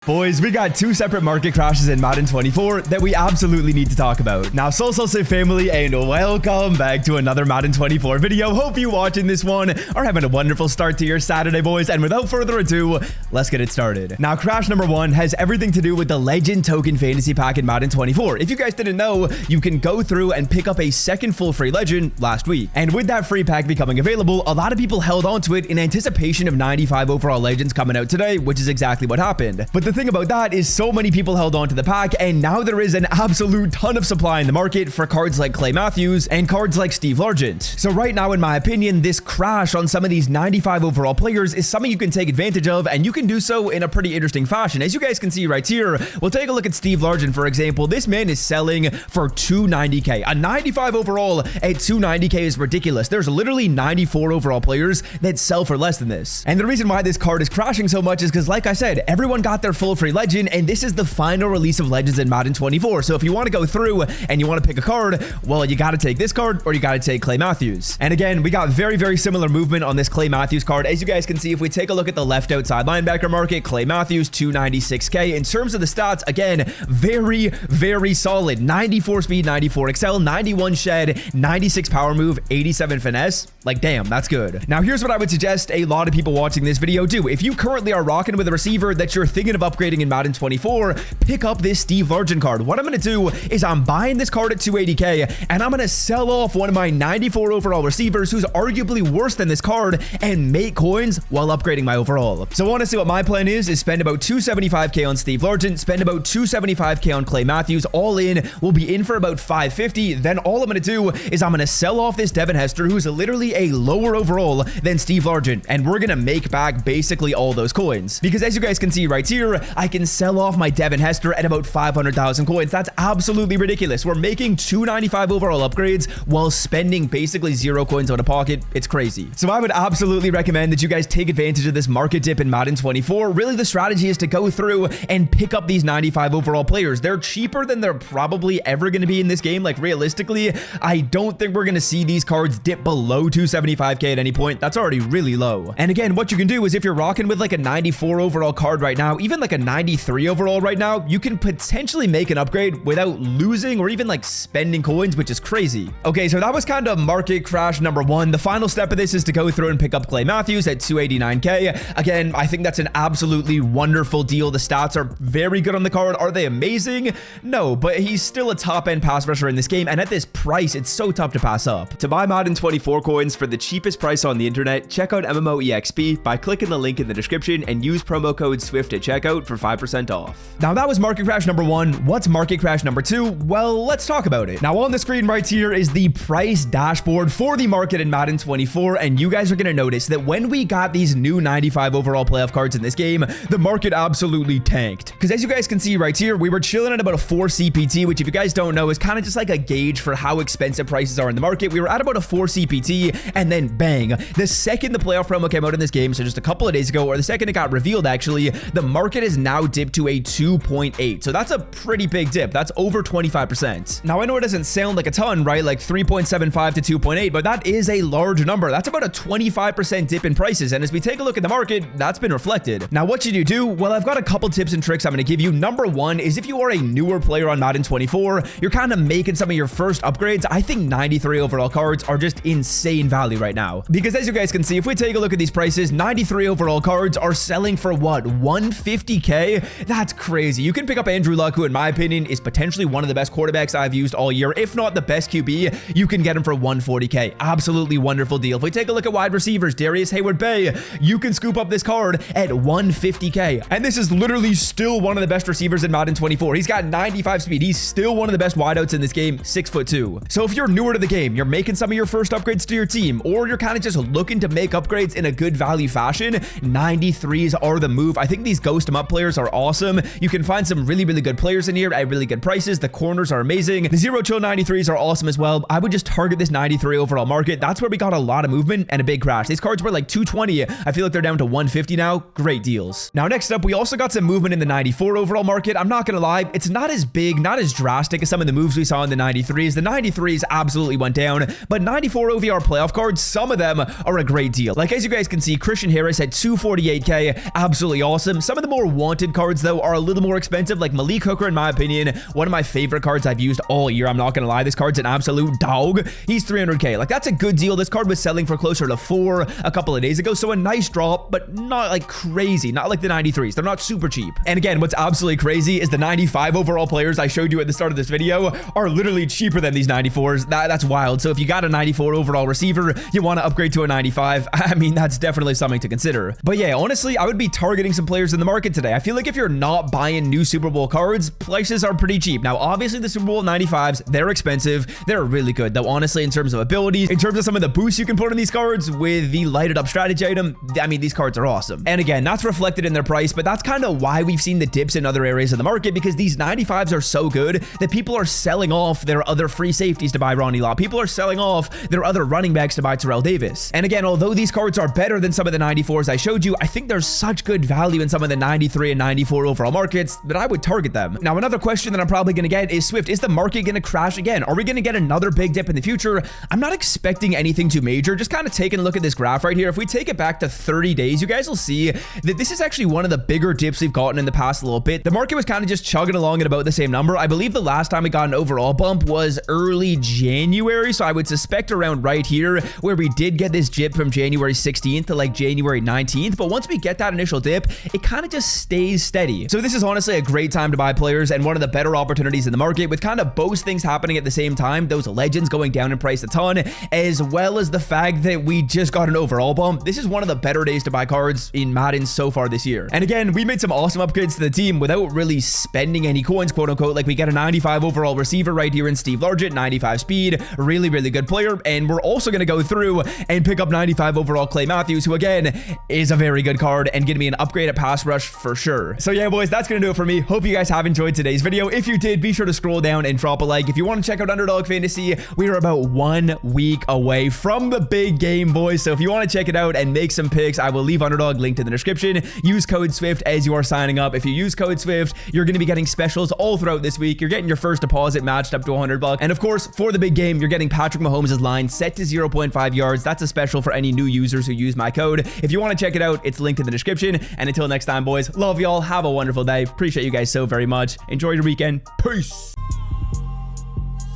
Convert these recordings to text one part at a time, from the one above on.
Boys, we got two separate market crashes in Madden 24 that we absolutely need to talk about. Now, Soul family, and welcome back to another Madden 24 video. Hope you watching this one are having a wonderful start to your Saturday, boys. And without further ado, let's get it started. Now, crash number one has everything to do with the Legend Token Fantasy Pack in Madden 24. If you guys didn't know, you can go through and pick up a second full free Legend last week. And with that free pack becoming available, a lot of people held on to it in anticipation of 95 overall Legends coming out today, which is exactly what happened. But the thing about that is so many people held on to the pack, and now there is an absolute ton of supply in the market for cards like Clay Matthews and cards like Steve Largent. So right now, in my opinion, this crash on some of these 95 overall players is something you can take advantage of, and you can do so in a pretty interesting fashion. As you guys can see right here, we'll take a look at Steve Largent, for example. This man is selling for 290k. A 95 overall at 290k is ridiculous. There's literally 94 overall players that sell for less than this. And the reason why this card is crashing so much is because, like I said, everyone got their full free Legend, and this is the final release of Legends in Madden 24. So if you want to go through and you want to pick a card, well, you got to take this card or you got to take Clay Matthews. And again, we got very similar movement on this Clay Matthews card. As you guys can see, if we take a look at the left outside linebacker market, Clay Matthews 296k. In terms of the stats, again, very solid. 94 speed, 94 excel, 91 shed, 96 power move, 87 finesse. Like, damn, that's good. Now, here's what I would suggest a lot of people watching this video do. If you currently are rocking with a receiver that you're thinking of upgrading in Madden 24, pick up this Steve Largent card. What I'm going to do is I'm buying this card at 280k, and I'm going to sell off one of my 94 overall receivers who's arguably worse than this card and make coins while upgrading my overall. So honestly, what my plan is spend about 275k on Steve Largent, spend about 275k on Clay Matthews. All in, we'll be in for about 550. Then all I'm going to do is I'm going to sell off this Devin Hester, who's literally a lower overall than Steve Largent, and we're going to make back basically all those coins. Because as you guys can see right here, I can sell off my Devin Hester at about 500,000 coins. That's absolutely ridiculous. We're making 295 overall upgrades while spending basically 0 coins out of pocket. It's crazy. So I would absolutely recommend that you guys take advantage of this market dip in Madden 24. Really, the strategy is to go through and pick up these 95 overall players. They're cheaper than they're probably ever going to be in this game. Like, realistically, I don't think we're going to see these cards dip below 275k at any point. That's already really low. And again, what you can do is if you're rocking with like a 94 overall card right now, even like a 93 overall right now, you can potentially make an upgrade without losing or even like spending coins, which is crazy. Okay, so that was kind of market crash number one. The final step of this is to go through and pick up Clay Matthews at 289k. Again, I think that's an absolutely wonderful deal. The stats are very good on the card. Are they amazing? No, but he's still a top-end pass rusher in this game, and at this price, it's so tough to pass up. To buy Madden 24 coins for the cheapest price on the internet, check out MMOEXP by clicking the link in the description and use promo code SWIFT at checkout for 5% off. Now, that was market crash number one. What's market crash number two? Well, let's talk about it. Now, on the screen right here is the price dashboard for the market in Madden 24, and you guys are going to notice that when we got these new 95 overall playoff cards in this game, the market absolutely tanked. Because as you guys can see right here, we were chilling at about a 4 CPT, which if you guys don't know is kind of just like a gauge for how expensive prices are in the market. We were at about a 4 CPT, and then bang, the second the playoff promo came out in this game, so just a couple of days ago, or the second it got revealed actually, the market is now dipped to a 2.8. So that's a pretty big dip. That's over 25%. Now, I know it doesn't sound like a ton, right? Like 3.75 to 2.8, but that is a large number. That's about a 25% dip in prices. And as we take a look at the market, that's been reflected. Now, what should you do? Well, I've got a couple tips and tricks I'm going to give you. Number one is if you are a newer player on Madden 24, you're kind of making some of your first upgrades. I think 93 overall cards are just insane value right now. Because as you guys can see, if we take a look at these prices, 93 overall cards are selling for what? 150k? That's crazy. You can pick up Andrew Luck, who in my opinion is potentially one of the best quarterbacks I've used all year, if not the best QB. You can get him for 140k. Absolutely wonderful deal. If we take a look at wide receivers, Darius Hayward-Bay, you can scoop up this card at 150k. And this is literally still one of the best receivers in Madden 24. He's got 95 speed. He's still one of the best wideouts in this game, 6'2". So if you're newer to the game, you're making some of your first upgrades to your team, or you're kind of just looking to make upgrades in a good value fashion, 93s are the move. I think these ghost 'em up players are awesome. You can find some really good players in here at really good prices. The corners are amazing. The zero chill 93s are awesome as well. I would just target this 93 overall market. That's where we got a lot of movement and a big crash. These cards were like 220. I feel like they're down to 150 now. Great deals. Now, next up, we also got some movement in the 94 overall market. I'm not gonna lie, it's not as big, not as drastic as some of the moves we saw in the 93s. The 93s absolutely went down, but 94 OVR playoff cards, some of them are a great deal. Like, as you guys can see, Christian Harris at 248k, absolutely awesome. Some of the more wanted cards, though, are a little more expensive, like Malik Hooker, in my opinion, one of my favorite cards I've used all year. I'm not gonna lie, this card's an absolute dog. He's 300k. Like, that's a good deal. This card was selling for closer to 4 a couple of days ago, so a nice drop, but not like crazy, not like the 93s. They're not super cheap. And again, what's absolutely crazy is the 95 overall players I showed you at the start of this video are literally cheaper than these 94s. That's wild. So if you got a 94 overall receiver, you want to upgrade to a 95, I mean, that's definitely something to consider. But yeah, honestly, I would be targeting some players in the market today. I feel like if you're not buying new Super Bowl cards, prices are pretty cheap. Now, obviously, the Super Bowl 95s, they're expensive. They're really good, though, honestly, in terms of abilities, in terms of some of the boosts you can put on these cards with the lighted up strategy item. I mean, these cards are awesome. And again, that's reflected in their price, but that's kind of why we've seen the dips in other areas of the market, because these 95s are so good that people are selling off their other free safeties to buy Ronnie Lott. People are selling off their other running backs to buy Terrell Davis. And again, although these cards are better than some of the 94s I showed you, I think there's such good value in some of the 93 and 94 overall markets that I would target them. Now, another question that I'm probably going to get is, Swift, is the market going to crash again? Are we going to get another big dip in the future? I'm not expecting anything too major. Just kind of taking a look at this graph right here. If we take it back to 30 days, you guys will see that this is actually one of the bigger dips we've gotten in the past little bit. The market was kind of just chugging along at about the same number. I believe the last time we got an overall bump was early January, so I would suspect around right here where we did get this dip from January 16th to like January 19th. But once we get that initial dip, it kind of just stays steady. So this is honestly a great time to buy players and one of the better opportunities in the market, with kind of both things happening at the same time. Those legends going down in price a ton, as well as the fact that we just got an overall bump. This is one of the better days to buy cards in Madden so far this year. And again, we made some awesome upgrades to the team without really spending any coins, quote unquote. Like, we get a 95 overall receiver right here in Steve Largent, 95 speed, really good player. And we're also going to go through and pick up 95 overall Clay Matthews, who again is a very good card and going to be an upgrade at pass rush for sure. So yeah, boys, that's going to do it for me. Hope you guys have enjoyed today's video. If you did, be sure to scroll down and drop a like. If you want to check out Underdog Fantasy, we are about 1 week away from the big game, boys. So if you want to check it out and make some picks, I will leave Underdog linked in the description. Use code SWIFT as you are signing up. If you use code SWIFT, you're going to be getting specials all throughout this week. You're getting your first deposit matched up to $100. And of course, for the big game, you're getting Patrick Mahomes' line set to 0.5 yards. That's a special for any new users who use my code. If you want to check it out, it's linked in the description. And until next time, boys, love y'all. Have a wonderful day. Appreciate you guys so very much. Enjoy your weekend. Peace.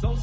So